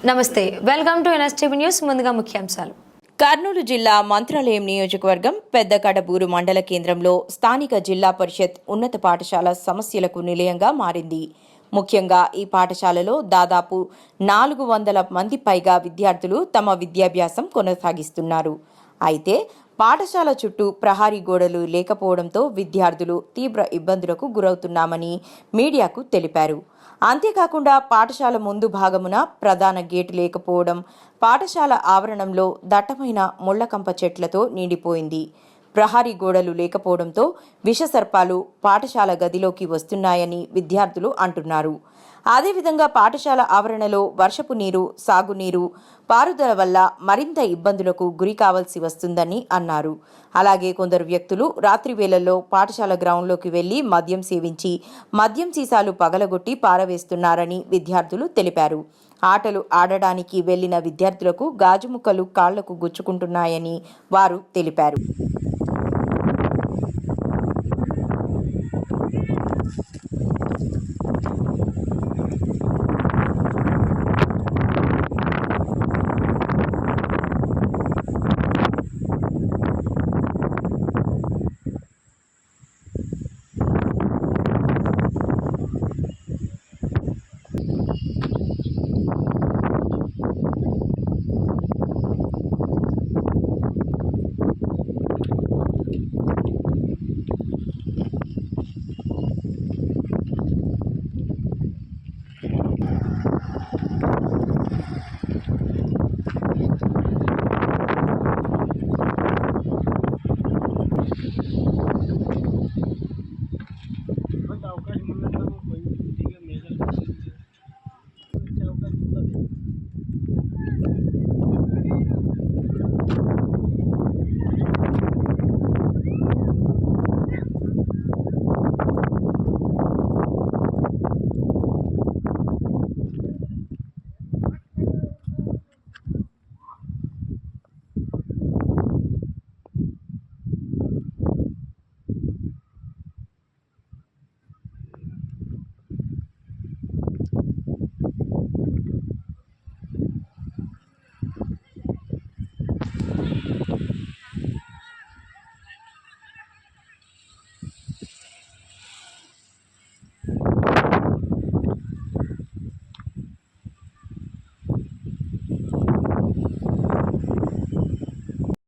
నమస్తే, welcome to NSTV news. ముందుగా ముఖ్యాంశాలు. కర్నూలు జిల్లా మంత్రాలయం నియోజకవర్గం పెద్దకడబూరు మండల కేంద్రంలో స్థానిక జిల్లా పరిషత్ ఉన్నత పాఠశాల సమస్యలకు నిలయంగా మారింది. ముఖ్యంగా ఈ పాఠశాలలో దాదాపు 400 మంది పైగా విద్యార్థులు తమ విద్యాభ్యాసం కొనసాగిస్తున్నారు. అయితే పాఠశాల చుట్టూ ప్రహారీ గోడలు లేకపోవడంతో విద్యార్థులు తీవ్ర ఇబ్బందులకు గురవుతున్నామని మీడియాకు తెలిపారు. అంతేకాకుండా పాఠశాల ముందు భాగమున ప్రధాన గేటు లేకపోవడం, పాఠశాల ఆవరణంలో దట్టమైన ముళ్లకంప చెట్లతో నిండిపోయింది. ప్రహారీ గోడలు లేకపోవడంతో విషసర్పాలు పాఠశాల గదిలోకి వస్తున్నాయని విద్యార్థులు అంటున్నారు. అదేవిధంగా పాఠశాల ఆవరణలో వర్షపు నీరు, సాగునీరు పారుదల వల్ల మరింత ఇబ్బందులకు గురి కావాల్సి వస్తుందని అన్నారు. అలాగే కొందరు వ్యక్తులు రాత్రి వేళల్లో పాఠశాల గ్రౌండ్లోకి వెళ్లి మద్యం సేవించి మద్యం సీసాలు పగలగొట్టి పారవేస్తున్నారని విద్యార్థులు తెలిపారు. ఆటలు ఆడడానికి వెళ్లిన విద్యార్థులకు గాజు ముక్కలు కాళ్లకు గుచ్చుకుంటున్నాయని వారు తెలిపారు.